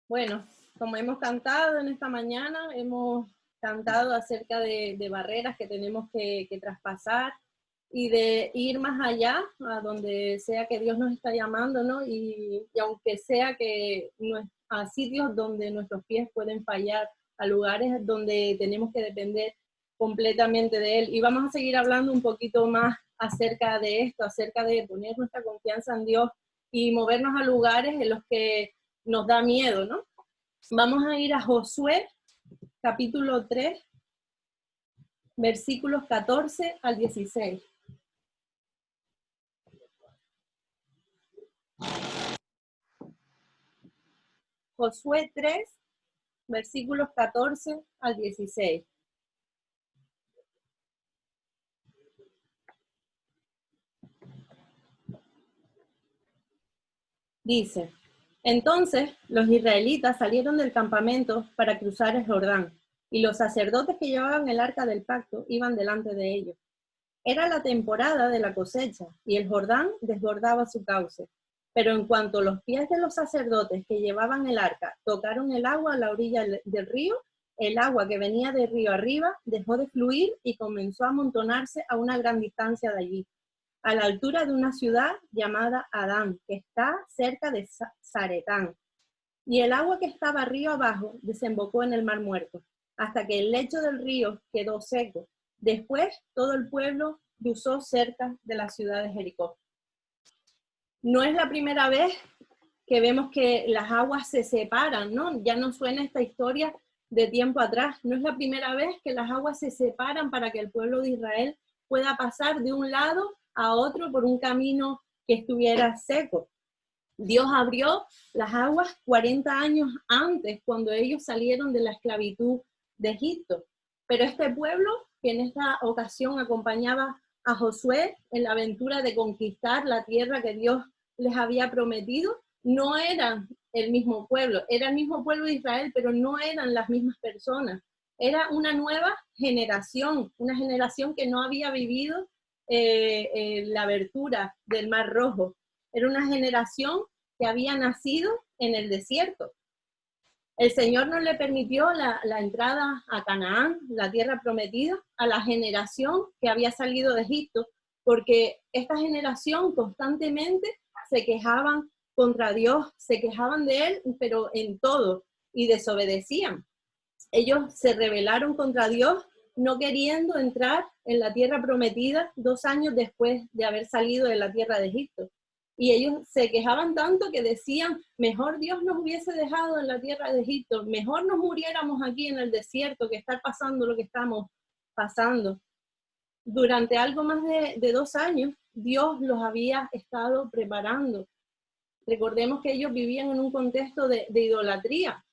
Bueno, como hemos cantado en esta mañana, hemos cantado acerca de barreras que tenemos que traspasar y de ir más allá, a donde sea que Dios nos está llamando, ¿no? Y aunque sea que a sitios donde nuestros pies pueden fallar, a lugares donde tenemos que depender completamente de Él. Y vamos a seguir hablando un poquito más acerca de esto, acerca de poner nuestra confianza en Dios y movernos a lugares en los que nos da miedo, ¿no? Vamos a ir a Josué, capítulo 3, versículos 14 al 16. Josué 3, versículos 14 al 16. Dice: Entonces los israelitas salieron del campamento para cruzar el Jordán, y los sacerdotes que llevaban el arca del pacto iban delante de ellos. Era la temporada de la cosecha, y el Jordán desbordaba su cauce. Pero en cuanto los pies de los sacerdotes que llevaban el arca tocaron el agua a la orilla del río, el agua que venía de río arriba dejó de fluir y comenzó a amontonarse a una gran distancia de allí, a la altura de una ciudad llamada Adán, que está cerca de Zaretán. Y el agua que estaba río abajo desembocó en el Mar Muerto, hasta que el lecho del río quedó seco. Después todo el pueblo cruzó cerca de la ciudad de Jericó. No es la primera vez que vemos que las aguas se separan, ¿no? Ya no suena esta historia de tiempo atrás. No es la primera vez que las aguas se separan para que el pueblo de Israel pueda pasar de un lado a otro por un camino que estuviera seco. Dios abrió las aguas 40 años antes, cuando ellos salieron de la esclavitud de Egipto. Pero este pueblo, que en esta ocasión acompañaba a Josué en la aventura de conquistar la tierra que Dios les había prometido, no eran el mismo pueblo. Era el mismo pueblo de Israel, pero no eran las mismas personas. Era una nueva generación, una generación que no había vivido la abertura del Mar Rojo. Era una generación que había nacido en el desierto. El Señor no le permitió la entrada a Canaán, la tierra prometida, a la generación que había salido de Egipto, porque esta generación constantemente se quejaban contra Dios, se quejaban de Él, pero en todo, y desobedecían. Ellos se rebelaron contra Dios, no queriendo entrar en la tierra prometida 2 años después de haber salido de la tierra de Egipto. Y ellos se quejaban tanto que decían: mejor Dios nos hubiese dejado en la tierra de Egipto, mejor nos muriéramos aquí en el desierto que estar pasando lo que estamos pasando. Durante algo más de 2 años, Dios los había estado preparando. Recordemos que ellos vivían en un contexto de idolatría,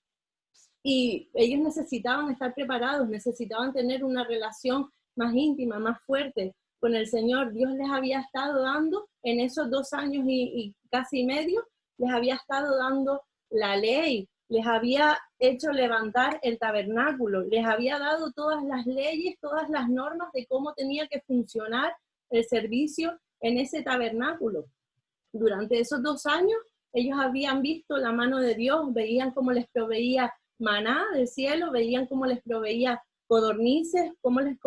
y ellos necesitaban estar preparados, necesitaban tener una relación más íntima, más fuerte con el Señor. Dios les había estado dando en esos 2 años y casi medio, les había estado dando la ley, les había hecho levantar el tabernáculo, les había dado todas las leyes, todas las normas de cómo tenía que funcionar el servicio en ese tabernáculo. Durante esos 2 años, ellos habían visto la mano de Dios, veían cómo les proveía maná del cielo, veían cómo les proveía codornices, cómo les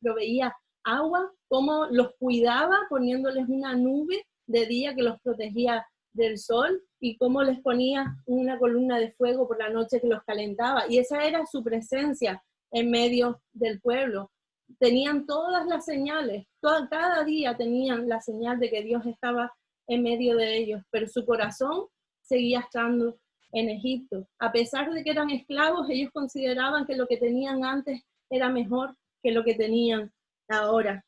proveía agua, cómo los cuidaba poniéndoles una nube de día que los protegía del sol, y cómo les ponía una columna de fuego por la noche que los calentaba. Y esa era su presencia en medio del pueblo. Tenían todas las señales, cada día tenían la señal de que Dios estaba en medio de ellos, pero su corazón seguía estando en Egipto. A pesar de que eran esclavos, ellos consideraban que lo que tenían antes era mejor que lo que tenían ahora.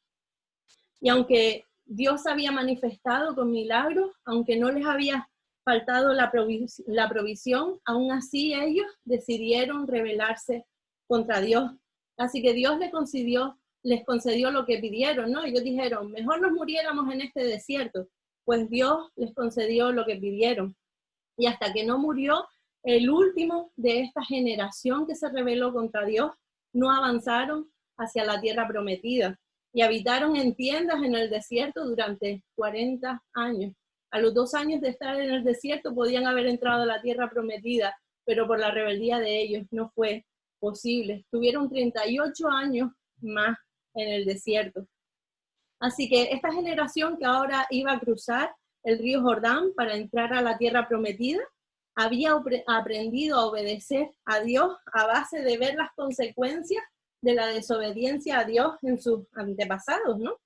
Y aunque Dios había manifestado con milagros, aunque no les había faltado la provisión, aún así ellos decidieron rebelarse contra Dios. Así que Dios les concedió lo que pidieron, ¿no? Ellos dijeron: mejor nos muriéramos en este desierto. Pues Dios les concedió lo que pidieron. Y hasta que no murió el último de esta generación que se rebeló contra Dios, no avanzaron hacia la tierra prometida y habitaron en tiendas en el desierto durante 40 años. A los 2 años de estar en el desierto podían haber entrado a la tierra prometida, pero por la rebeldía de ellos no fue posible. Tuvieron 38 años más en el desierto. Así que esta generación que ahora iba a cruzar el río Jordán para entrar a la tierra prometida, había aprendido a obedecer a Dios a base de ver las consecuencias de la desobediencia a Dios en sus antepasados, ¿no?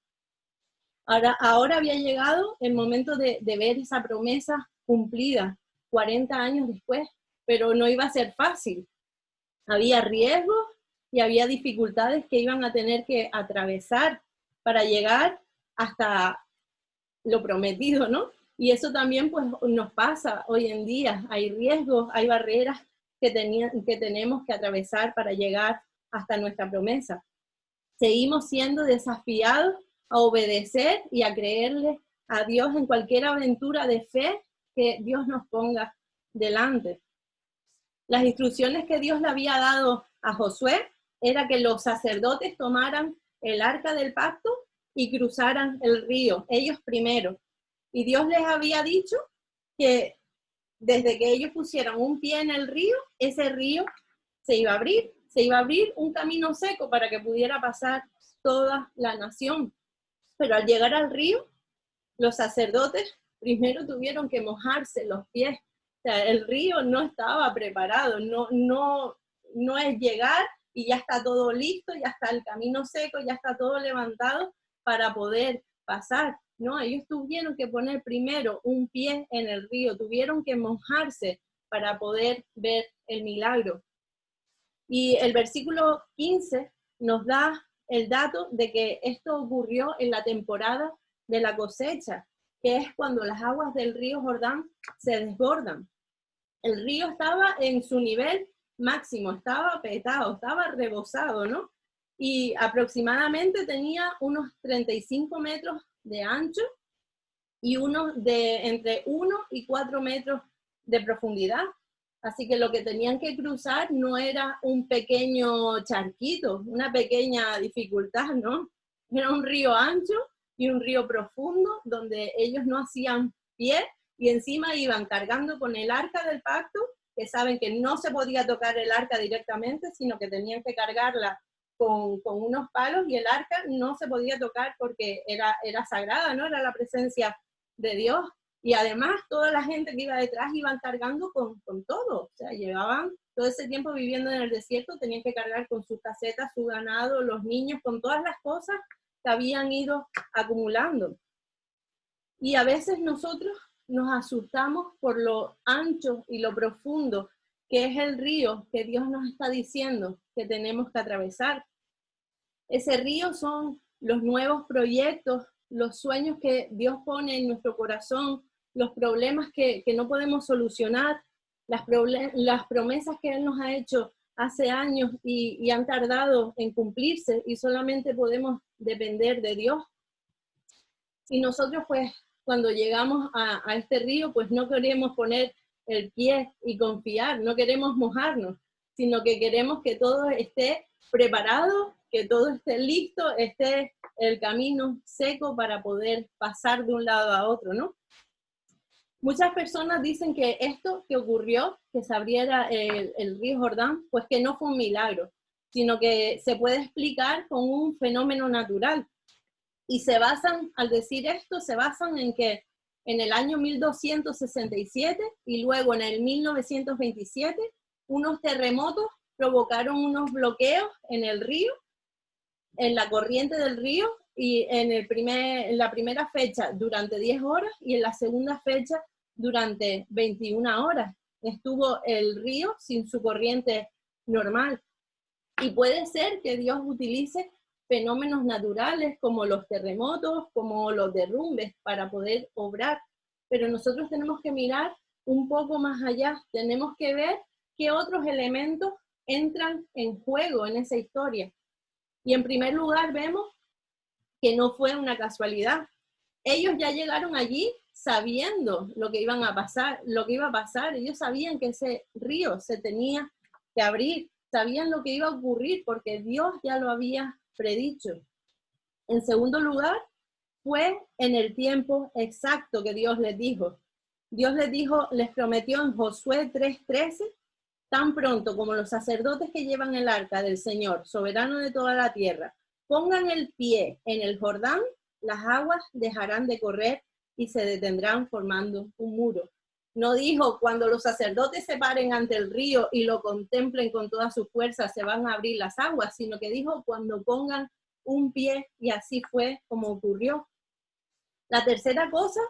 Ahora había llegado el momento de ver esa promesa cumplida 40 años después, pero no iba a ser fácil. Había riesgos y había dificultades que iban a tener que atravesar para llegar hasta lo prometido, ¿no? Y eso también pues nos pasa hoy en día. Hay riesgos, hay barreras que tenemos que atravesar para llegar hasta nuestra promesa. Seguimos siendo desafiados a obedecer y a creerle a Dios en cualquier aventura de fe que Dios nos ponga delante. Las instrucciones que Dios le había dado a Josué era que los sacerdotes tomaran el arca del pacto y cruzaran el río, ellos primero. Y Dios les había dicho que desde que ellos pusieran un pie en el río, ese río se iba a abrir un camino seco para que pudiera pasar toda la nación. Pero al llegar al río, los sacerdotes primero tuvieron que mojarse los pies. O sea, el río no estaba preparado, no es llegar y ya está todo listo, ya está el camino seco, ya está todo levantado para poder pasar. No, ellos tuvieron que poner primero un pie en el río, tuvieron que mojarse para poder ver el milagro. Y el versículo 15 nos da el dato de que esto ocurrió en la temporada de la cosecha, que es cuando las aguas del río Jordán se desbordan. El río estaba en su nivel máximo, estaba petado, estaba rebosado, ¿no? Y aproximadamente tenía unos 35 metros de ancho y unos de entre 1 y 4 metros de profundidad. Así que lo que tenían que cruzar no era un pequeño charquito, una pequeña dificultad, ¿no? Era un río ancho y un río profundo donde ellos no hacían pie y encima iban cargando con el arca del pacto, que saben que no se podía tocar el arca directamente, sino que tenían que cargarla con unos palos y el arca no se podía tocar porque era sagrada, ¿no? Era la presencia de Dios. Y además toda la gente que iba detrás iban cargando con todo, o sea, llevaban todo ese tiempo viviendo en el desierto, tenían que cargar con sus casetas, su ganado, los niños, con todas las cosas que habían ido acumulando. Y a veces nosotros nos asustamos por lo ancho y lo profundo que es el río que Dios nos está diciendo que tenemos que atravesar. Ese río son los nuevos proyectos, los sueños que Dios pone en nuestro corazón, los problemas que no podemos solucionar, las promesas que Él nos ha hecho hace años y han tardado en cumplirse y solamente podemos depender de Dios. Y nosotros pues cuando llegamos a este río pues no queremos poner el pie y confiar, no queremos mojarnos, sino que queremos que todo esté preparado, que todo esté listo, esté el camino seco para poder pasar de un lado a otro, ¿no? Muchas personas dicen que esto que ocurrió, que se abriera el río Jordán, pues que no fue un milagro, sino que se puede explicar con un fenómeno natural. Y se basan, al decir esto, se basan en que en el año 1267 y luego en el 1927, unos terremotos provocaron unos bloqueos en el río, en la corriente del río, y en la primera fecha durante 10 horas y en la segunda fecha durante 21 horas. Estuvo el río sin su corriente normal. Y puede ser que Dios utilice fenómenos naturales como los terremotos, como los derrumbes para poder obrar. Pero nosotros tenemos que mirar un poco más allá. Tenemos que ver qué otros elementos entran en juego en esa historia. Y en primer lugar vemos que no fue una casualidad. Ellos ya llegaron allí sabiendo lo que iba a pasar. Ellos sabían que ese río se tenía que abrir, sabían lo que iba a ocurrir porque Dios ya lo había predicho. En segundo lugar, fue en el tiempo exacto que Dios les dijo. Dios les prometió en Josué 3:13, tan pronto como los sacerdotes que llevan el arca del Señor, soberano de toda la tierra, pongan el pie en el Jordán, las aguas dejarán de correr y se detendrán formando un muro. No dijo, cuando los sacerdotes se paren ante el río y lo contemplen con toda su fuerza, se van a abrir las aguas, sino que dijo, cuando pongan un pie, y así fue como ocurrió. La tercera cosa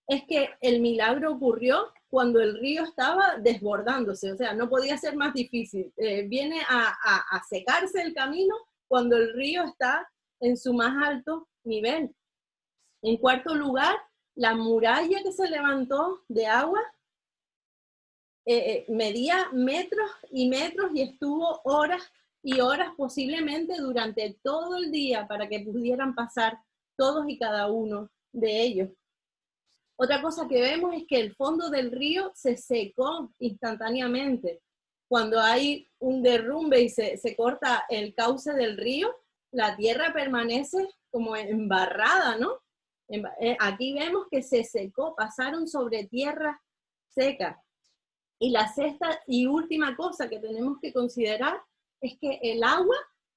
es que el milagro ocurrió cuando el río estaba desbordándose, o sea, no podía ser más difícil. Viene a secarse el camino cuando el río está en su más alto nivel. En cuarto lugar, la muralla que se levantó de agua medía metros y metros y estuvo horas y horas, posiblemente durante todo el día, para que pudieran pasar todos y cada uno de ellos. Otra cosa que vemos es que el fondo del río se secó instantáneamente. Cuando hay un derrumbe y se corta el cauce del río, la tierra permanece como embarrada, ¿no? Aquí vemos que se secó, pasaron sobre tierra seca. Y la sexta y última cosa que tenemos que considerar es que el agua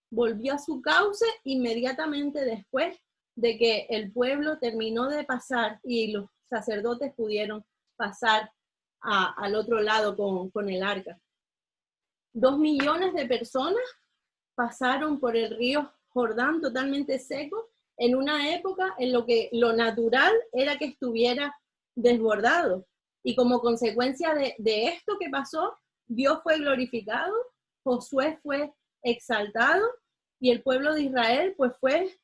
volvió a su cauce inmediatamente después de que el pueblo terminó de pasar y los sacerdotes pudieron pasar al otro lado con el arca. 2 millones de personas pasaron por el río Jordán totalmente seco en una época en lo que lo natural era que estuviera desbordado. Y como consecuencia de esto que pasó, Dios fue glorificado, Josué fue exaltado y el pueblo de Israel pues fue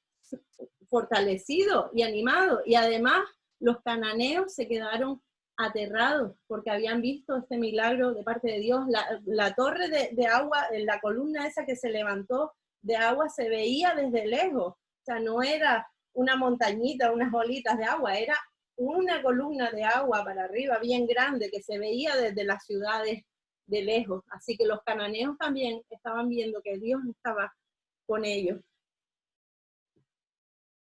fortalecido y animado. Y además los cananeos se quedaron aterrados porque habían visto este milagro de parte de Dios. La torre de agua, la columna esa que se levantó de agua se veía desde lejos. O sea, no era una montañita, unas bolitas de agua, era una columna de agua para arriba bien grande que se veía desde las ciudades de lejos. Así que los cananeos también estaban viendo que Dios estaba con ellos.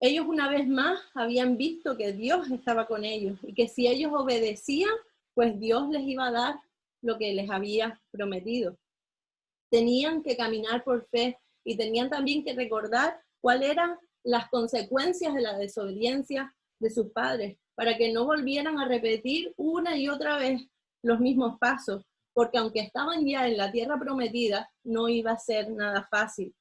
Ellos una vez más habían visto que Dios estaba con ellos y que si ellos obedecían, pues Dios les iba a dar lo que les había prometido. Tenían que caminar por fe y tenían también que recordar cuáles eran las consecuencias de la desobediencia de sus padres, para que no volvieran a repetir una y otra vez los mismos pasos, porque aunque estaban ya en la tierra prometida, no iba a ser nada fácil.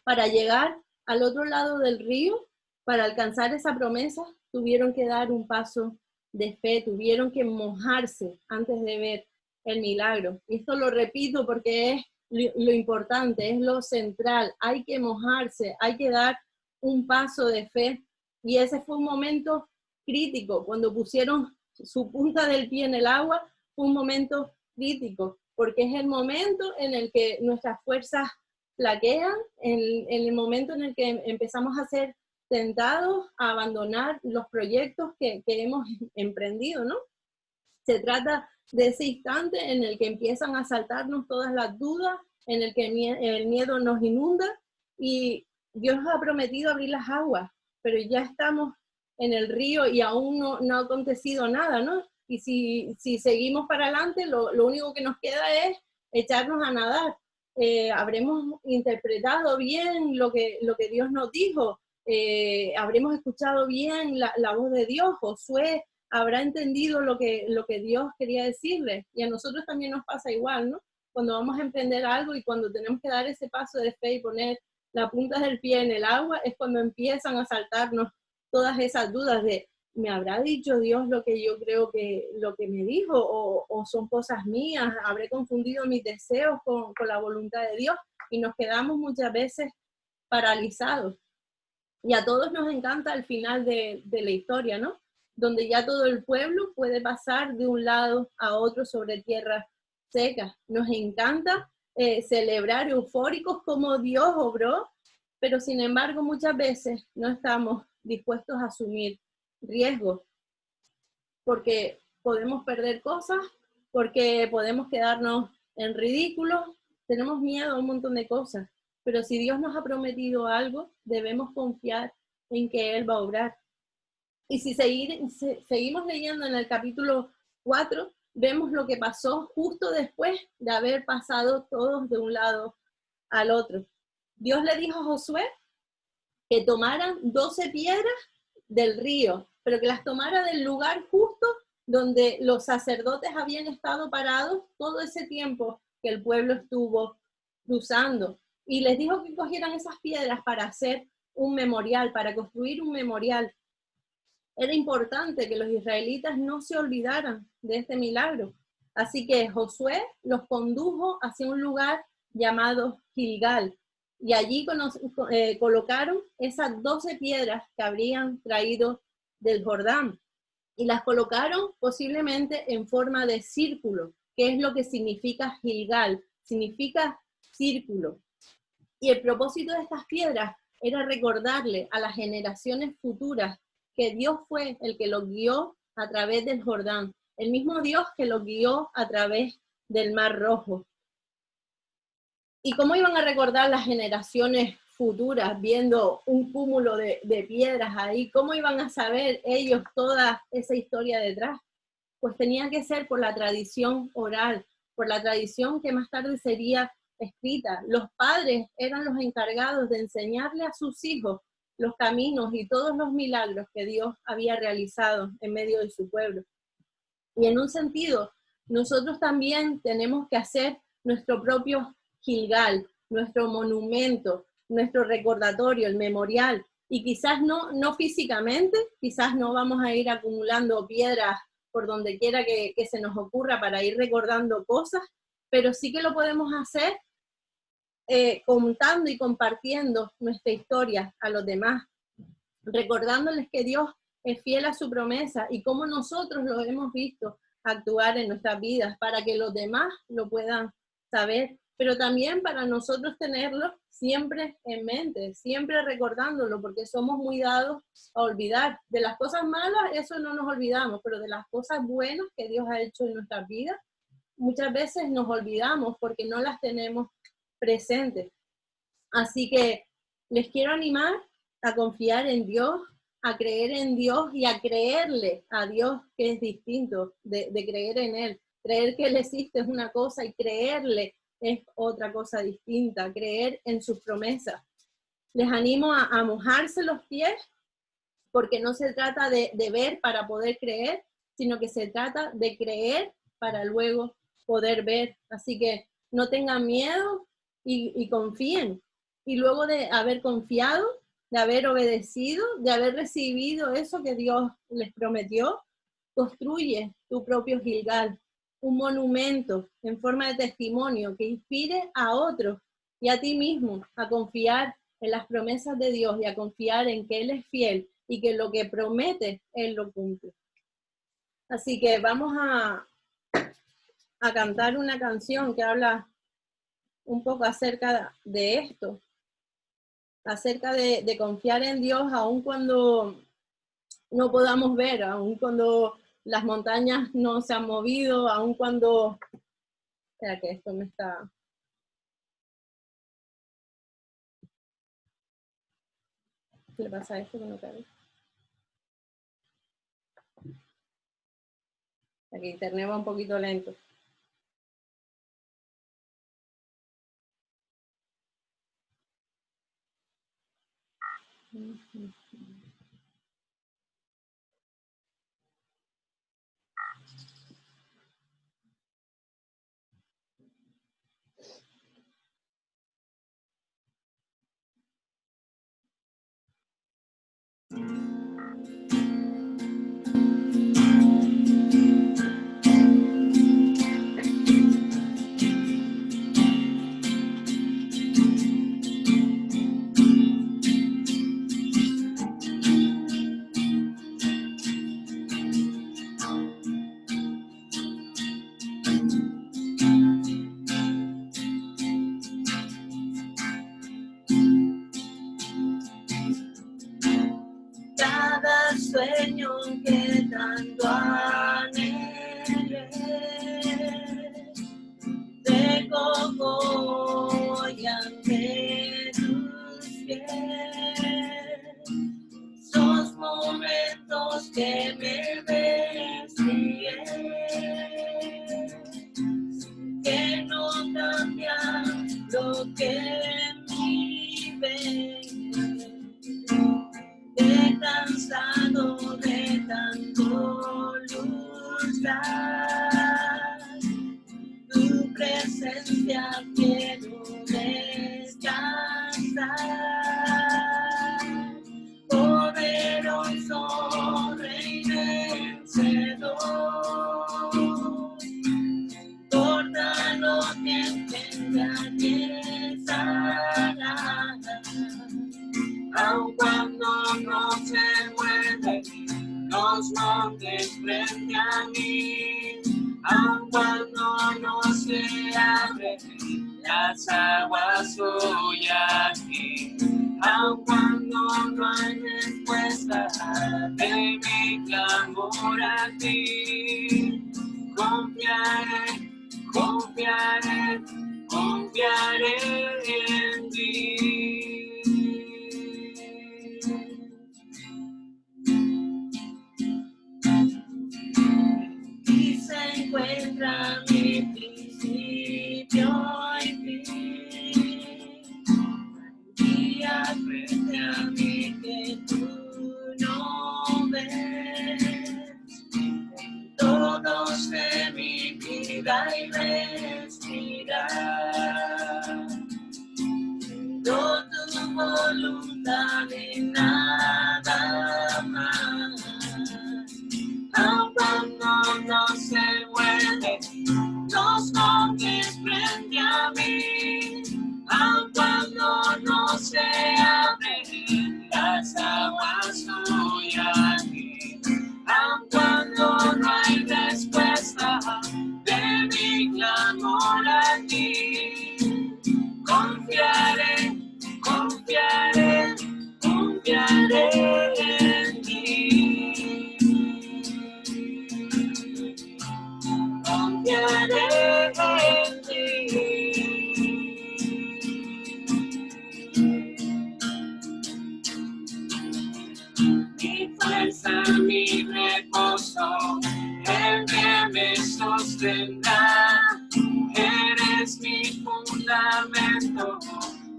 Para llegar al otro lado del río, para alcanzar esa promesa, tuvieron que dar un paso de fe, tuvieron que mojarse antes de ver el milagro. Y esto lo repito porque es lo importante, es lo central. Hay que mojarse, hay que dar un paso de fe. Y ese fue un momento crítico. Cuando pusieron su punta del pie en el agua, fue un momento crítico, porque es el momento en el que nuestras fuerzas flaquean, en el momento en el que empezamos a ser tentados a abandonar los proyectos que hemos emprendido, ¿no? Se trata de ese instante en el que empiezan a asaltarnos todas las dudas, en el que el miedo nos inunda y Dios ha prometido abrir las aguas, pero ya estamos en el río y aún no ha acontecido nada, ¿no? Y si seguimos para adelante, lo único que nos queda es echarnos a nadar. Habremos interpretado bien lo que Dios nos dijo, habremos escuchado bien la voz de Dios. Josué habrá entendido lo que Dios quería decirle, y a nosotros también nos pasa igual, ¿no? Cuando vamos a emprender algo y cuando tenemos que dar ese paso de fe y poner la punta del pie en el agua, es cuando empiezan a saltarnos todas esas dudas de, ¿me habrá dicho Dios lo que yo creo que lo que me dijo? ¿O son cosas mías? ¿Habré confundido mis deseos con la voluntad de Dios? Y nos quedamos muchas veces paralizados. Y a todos nos encanta el final de la historia, ¿no? Donde ya todo el pueblo puede pasar de un lado a otro sobre tierra seca. Nos encanta celebrar eufóricos como Dios obró, pero sin embargo muchas veces no estamos dispuestos a asumir riesgos, porque podemos perder cosas, porque podemos quedarnos en ridículo, tenemos miedo a un montón de cosas, pero si Dios nos ha prometido algo, debemos confiar en que Él va a obrar. Y si seguimos leyendo en el capítulo 4, vemos lo que pasó justo después de haber pasado todos de un lado al otro. Dios le dijo a Josué que tomaran 12 piedras del río, pero que las tomara del lugar justo donde los sacerdotes habían estado parados todo ese tiempo que el pueblo estuvo cruzando. Y les dijo que cogieran esas piedras para hacer un memorial, para construir un memorial. Era importante que los israelitas no se olvidaran de este milagro. Así que Josué los condujo hacia un lugar llamado Gilgal, y allí colocaron esas 12 piedras que habrían traído del Jordán, y las colocaron posiblemente en forma de círculo, que es lo que significa Gilgal, significa círculo. Y el propósito de estas piedras era recordarle a las generaciones futuras que Dios fue el que los guió a través del Jordán, el mismo Dios que los guió a través del Mar Rojo. ¿Y cómo iban a recordar las generaciones futuras viendo un cúmulo de piedras ahí? ¿Cómo iban a saber ellos toda esa historia detrás? Pues tenía que ser por la tradición oral, por la tradición que más tarde sería escrita. Los padres eran los encargados de enseñarle a sus hijos los caminos y todos los milagros que Dios había realizado en medio de su pueblo. Y en un sentido, nosotros también tenemos que hacer nuestro propio Gilgal, nuestro monumento, nuestro recordatorio, el memorial. Y quizás no físicamente, quizás no vamos a ir acumulando piedras por donde quiera que se nos ocurra para ir recordando cosas, pero sí que lo podemos hacer contando y compartiendo nuestra historia a los demás, recordándoles que Dios es fiel a su promesa y cómo nosotros lo hemos visto actuar en nuestras vidas para que los demás lo puedan saber, pero también para nosotros tenerlo siempre en mente, siempre recordándolo, porque somos muy dados a olvidar. De las cosas malas, eso no nos olvidamos, pero de las cosas buenas que Dios ha hecho en nuestras vidas, muchas veces nos olvidamos porque no las tenemos presentes. Así que les quiero animar a confiar en Dios, a creer en Dios y a creerle a Dios, que es distinto de creer en Él. Creer que Él existe es una cosa y creerle es otra cosa distinta, creer en sus promesas. Les animo a mojarse los pies, porque no se trata de ver para poder creer, sino que se trata de creer para luego poder ver. Así que no tengan miedo y confíen. Y luego de haber confiado, de haber obedecido, de haber recibido eso que Dios les prometió, construye tu propio Gilgal, un monumento en forma de testimonio que inspire a otros y a ti mismo a confiar en las promesas de Dios y a confiar en que Él es fiel y que lo que promete, Él lo cumple. Así que vamos a cantar una canción que habla un poco acerca de esto, acerca de confiar en Dios aun cuando no podamos ver, aun cuando las montañas no se han movido, aun cuando... Espera que esto me está... ¿Qué le pasa a esto que no cabe? Aquí internet va un poquito lento. Tu presencia quiero descansar. Poderoso Rey vencedor, importa lo que tenga que sanar. Aun cuando no se mueven los montes frente a mí, aun cuando no se abren las aguas hoy aquí, aun cuando no hay respuesta de mi clamor a ti, confiaré, confiaré, confiaré en ti. Y se encuentra mi principio y fin. Día frente a mí que tú no ves. Todos de mi vida y respirar. No tu voluntad y nada más. Aun cuando no se mueven los montes frente a mí, aun cuando no se abren las aguas hoy aquí, aun cuando no hay respuesta de mi clamor a ti, confiaré, confiaré, confiaré en ti. Confiaré en ti. Mi fuerza, mi reposo, el que me sostendrá. Eres mi fundamento,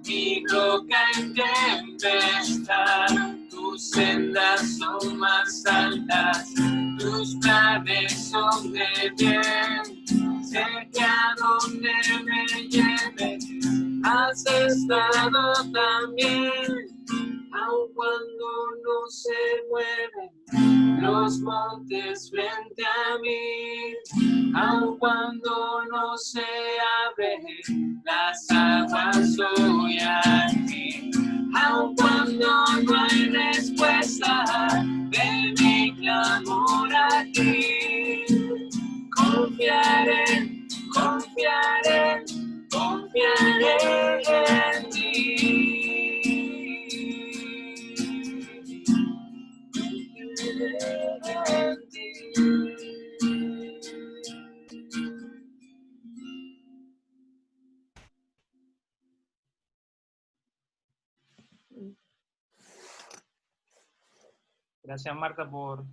mi roca en tempestad. Tus sendas son más altas, tus planes son de bien. Sé que a donde me lleves has estado también. Aun cuando no se mueven los montes frente a mí, aun cuando no se abren las aguas hoy aquí, aun cuando no hay respuesta de mi clamor a ti, confiaré, confiaré, confiaré en ti. Gracias, Marta, por